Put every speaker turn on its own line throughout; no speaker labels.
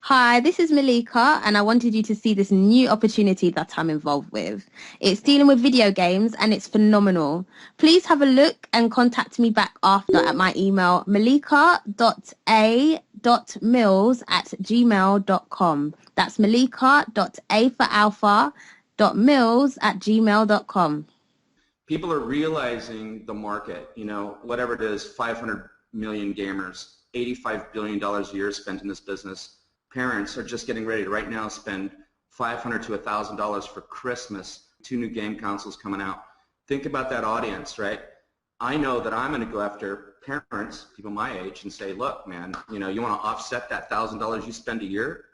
Hi, this is Malika, and I wanted you to see this new opportunity that I'm involved with. It's dealing with video games, and it's phenomenal. Please have a look and contact me back after at my email malika.a.mills@gmail.com. That's malika.a for alpha .mills@gmail.com.
People are realizing the market, whatever it is, 500 million gamers, $85 billion a year spent in this business. Parents are just getting ready to right now spend $500 to $1,000 for Christmas, 2 new game consoles coming out. Think about that audience, right? I know that I'm going to go after parents, people my age, and say, look, man, you want to offset that $1,000 you spend a year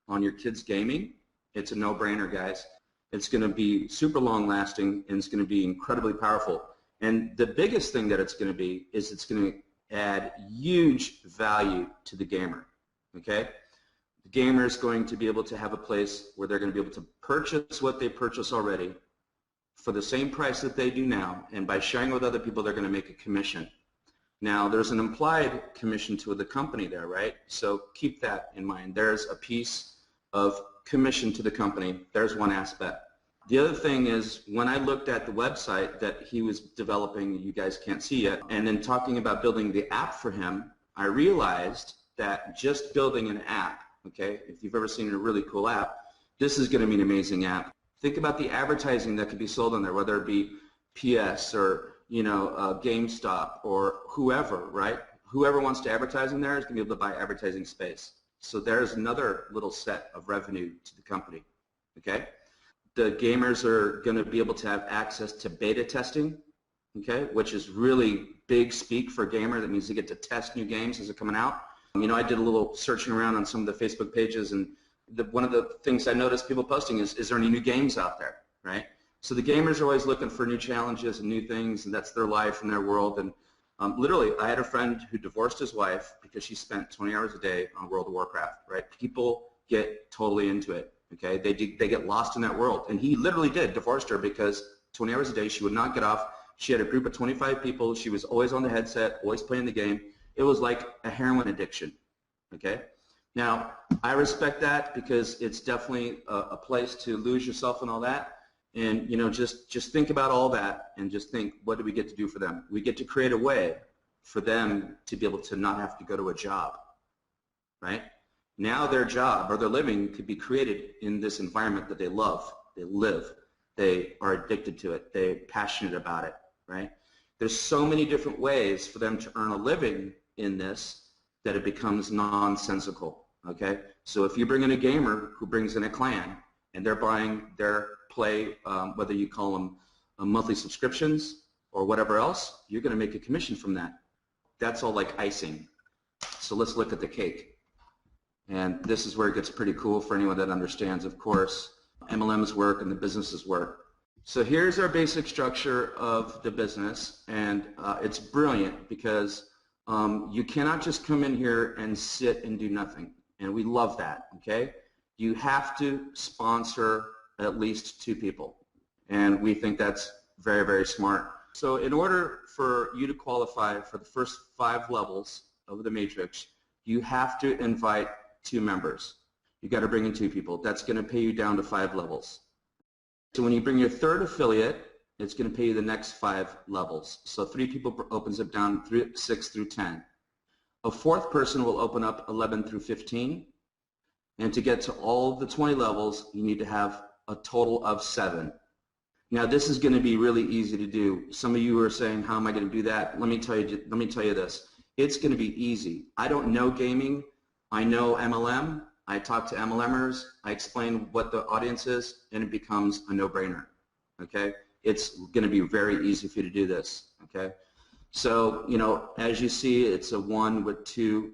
on your kids' gaming? It's a no-brainer, guys. It's going to be super long-lasting, and it's going to be incredibly powerful. And the biggest thing that it's going to be is it's going to add huge value to the gamer, okay? The gamer is going to be able to have a place where they're going to be able to purchase what they purchase already for the same price that they do now, and by sharing with other people, they're going to make a commission. Now, there's an implied commission to the company there, right? So keep that in mind. There's a piece of commission to the company. There's one aspect. The other thing is, when I looked at the website that he was developing, you guys can't see yet, and then talking about building the app for him, I realized that just building an app, okay, if you've ever seen a really cool app, this is going to be an amazing app. Think about the advertising that could be sold on there, whether it be PS or GameStop or whoever, right? Whoever wants to advertise in there is going to be able to buy advertising space. So there's another little set of revenue to the company, okay? The gamers are going to be able to have access to beta testing, okay, which is really big speak for a gamer. That means they get to test new games as they're coming out. I did a little searching around on some of the Facebook pages, and one of the things I noticed people posting is there any new games out there, right? So the gamers are always looking for new challenges and new things, and that's their life and their world. And literally, I had a friend who divorced his wife because she spent 20 hours a day on World of Warcraft, right? People get totally into it, okay? They get lost in that world. And he literally divorced her because 20 hours a day, she would not get off. She had a group of 25 people. She was always on the headset, always playing the game. It was like a heroin addiction, okay? Now, I respect that because it's definitely a place to lose yourself and all that. And just think about all that and just think, what do we get to do for them? We get to create a way for them to be able to not have to go to a job, right? Now their job or their living could be created in this environment that they love, they live, they are addicted to it, they're passionate about it, right? There's so many different ways for them to earn a living in this that it becomes nonsensical, okay? So if you bring in a gamer who brings in a clan and they're buying their play, whether you call them monthly subscriptions or whatever else, you're going to make a commission from that. That's all like icing. So let's look at the cake. And this is where it gets pretty cool for anyone that understands, of course, MLMs work and the businesses work. So here's our basic structure of the business, and it's brilliant because you cannot just come in here and sit and do nothing, and we love that, okay? You have to sponsor at least 2 people, and we think that's very, very smart. So in order for you to qualify for the first 5 levels of the matrix, you have to invite 2 members. You got to bring in 2 people. That's going to pay you down to 5 levels. So when you bring your 3rd affiliate, it's going to pay you the next 5 levels. So 3 people opens up down 6 through 10. A 4th person will open up 11 through 15. And to get to all of the 20 levels, you need to have a total of 7. Now this is going to be really easy to do. Some of you are saying, how am I going to do that? Let me tell you this. It's going to be easy. I don't know gaming. I know MLM. I talk to MLMers. I explain what the audience is, and it becomes a no-brainer. Okay? It's going to be very easy for you to do this. Okay? So, as you see, it's a 1 with 2,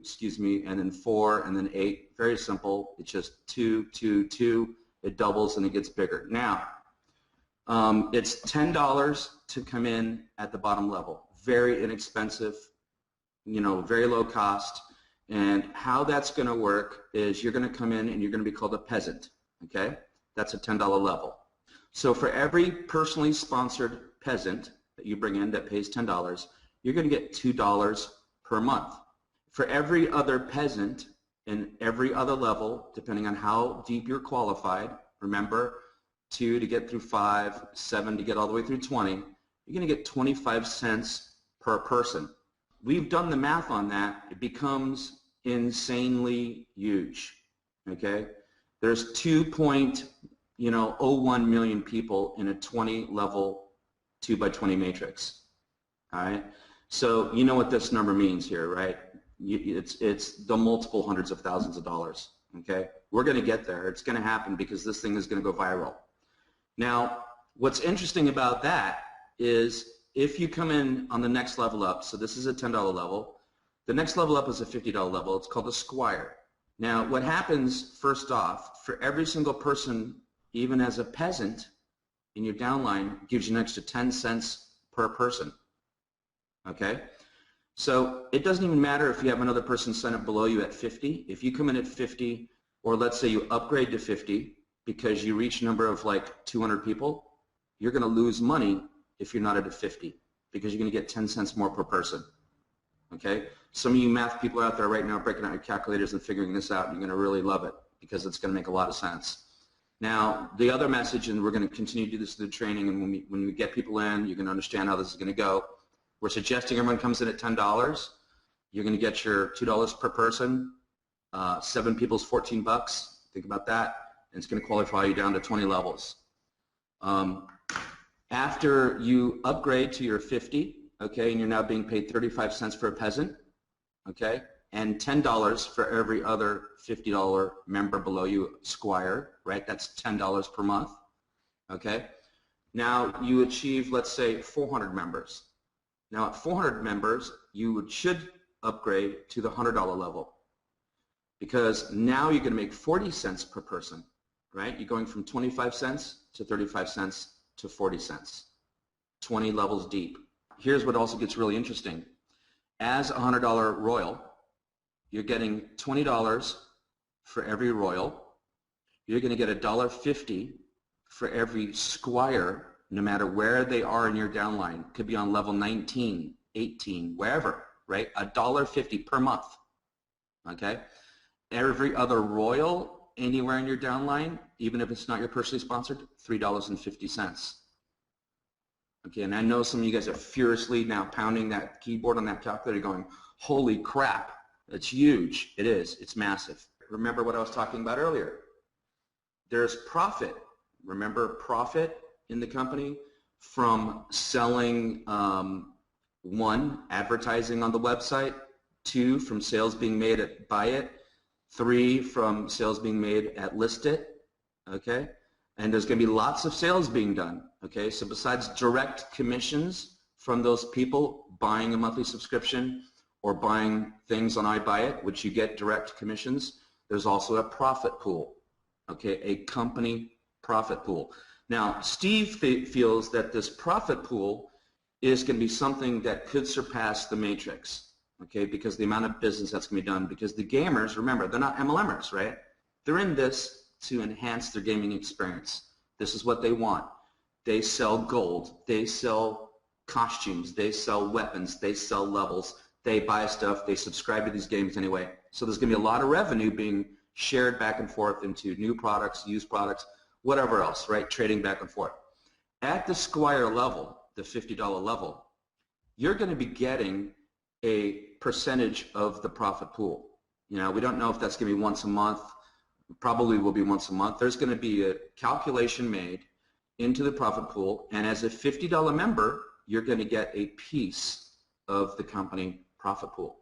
and then 4, and then 8. Very simple. It's just 2, 2, 2. It doubles and it gets bigger. Now, it's $10 to come in at the bottom level. Very inexpensive, very low cost. And how that's going to work is you're going to come in and you're going to be called a peasant. Okay? That's a $10 level. So for every personally sponsored peasant that you bring in that pays $10, you're going to get $2 per month. For every other peasant and every other level, depending on how deep you're qualified, remember, 2 to get through 5, 7 to get all the way through 20, you're going to get 25 cents per person. We've done the math on that. It becomes insanely huge. Okay, there's 2.01 million people in a 20 level 2x20 matrix. All right, so you know what this number means here, right? It's the multiple hundreds of thousands of dollars. Okay, we're going to get there. It's going to happen because this thing is going to go viral. Now, what's interesting about that is if you come in on the next level up, so this is a $10 level, the next level up is a $50 level. It's called a Squire. Now, what happens, first off, for every single person, even as a peasant, in your downline, gives you an extra 10 cents per person. Okay? So it doesn't even matter if you have another person sign up below you at 50. If you come in at 50, or let's say you upgrade to 50 because you reach a number of like 200 people, you're going to lose money if you're not at a 50 because you're going to get 10 cents more per person. Okay? Some of you math people out there right now breaking out your calculators and figuring this out, and you're going to really love it because it's going to make a lot of sense. Now, the other message, and we're going to continue to do this through training, and when we get people in, you're going to understand how this is going to go. We're suggesting everyone comes in at $10. You're going to get your $2 per person. 7 people's $14. Think about that. And it's going to qualify you down to 20 levels. After you upgrade to your 50, okay, and you're now being paid 35 cents for a peasant, okay, and $10 for every other $50 member below you, Squire, right? That's $10 per month, okay? Now you achieve, let's say, 400 members. Now at 400 members, you should upgrade to the $100 level because now you're going to make 40 cents per person, right? You're going from 25 cents to 35 cents to 40 cents, 20 levels deep. Here's what also gets really interesting. As a $100 royal, you're getting $20 for every royal. You're going to get $1.50 for every Squire, no matter where they are in your downline. Could be on level 19, 18, wherever, right? $1.50 per month, okay? Every other royal anywhere in your downline, even if it's not your personally sponsored, $3.50. Okay, and I know some of you guys are furiously now pounding that keyboard on that calculator going, holy crap, it's huge. It is. It's massive. Remember what I was talking about earlier. There's profit. Remember profit in the company from selling, 1, advertising on the website, 2, from sales being made at buy it, 3, from sales being made at list it, okay? And there's going to be lots of sales being done, okay? So besides direct commissions from those people buying a monthly subscription or buying things on iBuyIt, which you get direct commissions, there's also a profit pool, okay? A company profit pool. Now, Steve feels that this profit pool is going to be something that could surpass the matrix, okay, because the amount of business that's going to be done, because the gamers, remember, they're not MLMers, right? They're in this to enhance their gaming experience. This is what they want. They sell gold. They sell costumes. They sell weapons. They sell levels. They buy stuff. They subscribe to these games anyway. So there's going to be a lot of revenue being shared back and forth into new products, used products, whatever else, right? Trading back and forth. At the Squire level, the $50 level, you're going to be getting a percentage of the profit pool. You know, we don't know if that's going to be once a month. Probably will be once a month. There's going to be a calculation made into the profit pool, and as a $50 member, you're going to get a piece of the company profit pool.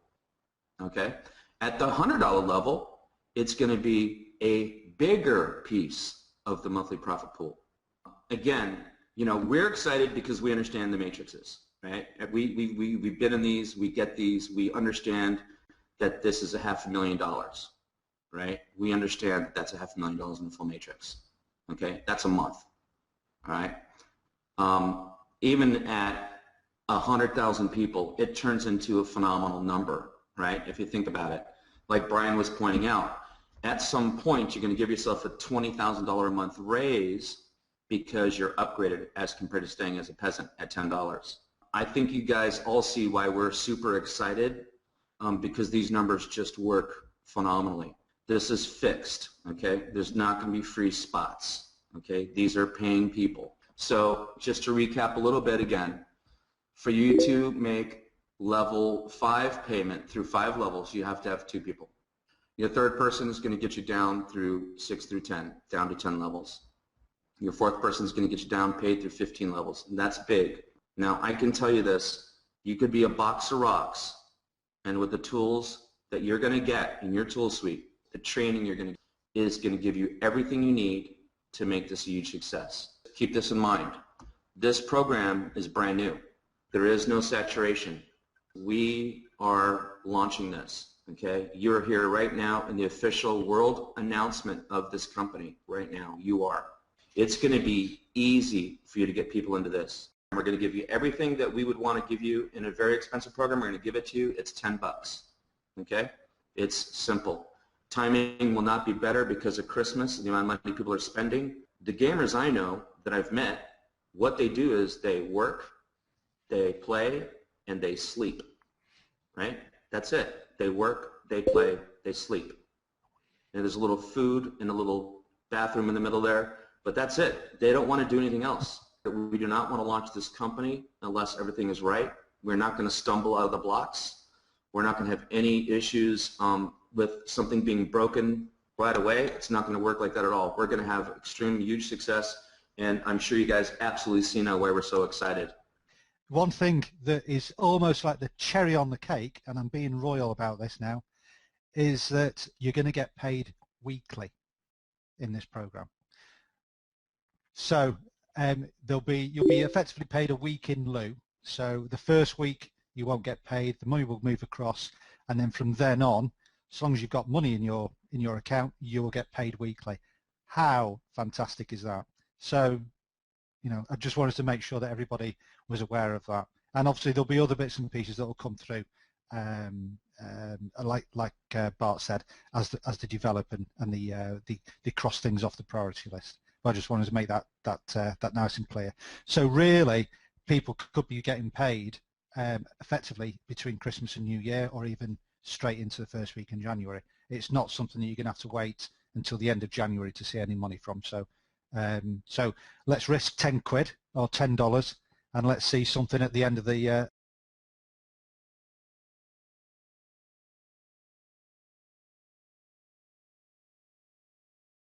Okay? At the $100 level, it's going to be a bigger piece of the monthly profit pool. Again, you know, we're excited because we understand the matrices, right? We've been in these, we get these, we understand that this is $500,000. Right? We understand that that's $500,000 in the full matrix. Okay? That's a month. All right? Even at 100,000 people, it turns into a phenomenal number, right? If you think about it. Like Brian was pointing out, at some point you're going to give yourself a $20,000 a month raise because you're upgraded as compared to staying as a peasant at $10. I think you guys all see why we're super excited because these numbers just work phenomenally. This is fixed, okay? There's not going to be free spots, okay? These are paying people. So just to recap a little bit again, for you to make level 5 payment through 5 levels, you have to have 2 people. Your third person is going to get you down through 6 through 10, down to 10 levels. Your fourth person is going to get you down paid through 15 levels, and that's big. Now, I can tell you this, you could be a box of rocks, and with the tools that you're going to get in your tool suite, the training you're going to get is going to give you everything you need to make this a huge success. Keep this in mind. This program is brand new. There is no saturation. We are launching this, okay? You're here right now in the official world announcement of this company right now. You are. It's going to be easy for you to get people into this. We're going to give you everything that we would want to give you in a very expensive program. We're going to give it to you. It's $10, okay? It's simple. Timing will not be better because of Christmas and the amount of money people are spending. The gamers I know that I've met, what they do is they work, they play, and they sleep, right? That's it. They work, they play, they sleep. And there's a little food and a little bathroom in the middle there, but that's it. They don't want to do anything else. We do not want to launch this company unless everything is right. We're not going to stumble out of the blocks. We're not going to have any issues with something being broken right away. It's not going to work like that at all. We're going to have extreme, huge success, and I'm sure you guys absolutely see now why we're so excited.
One thing that is almost like the cherry on the cake, and I'm being royal about this now, is that you're going to get paid weekly in this program. So you'll be effectively paid a week in lieu. So the first week you won't get paid, the money will move across, and then from then on, as long as you've got money in your account, you will get paid weekly. How fantastic is that? So, you know, I just wanted to make sure that everybody was aware of that. And obviously there'll be other bits and pieces that will come through, like Bart said, as they develop and they cross things off the priority list. But I just wanted to make that nice and clear. So really, people could be getting paid effectively between Christmas and New Year, or even straight into the first week in January. It's not something that you're going to have to wait until the end of January to see any money from. So so let's risk 10 quid or $10, and let's see something at the end of the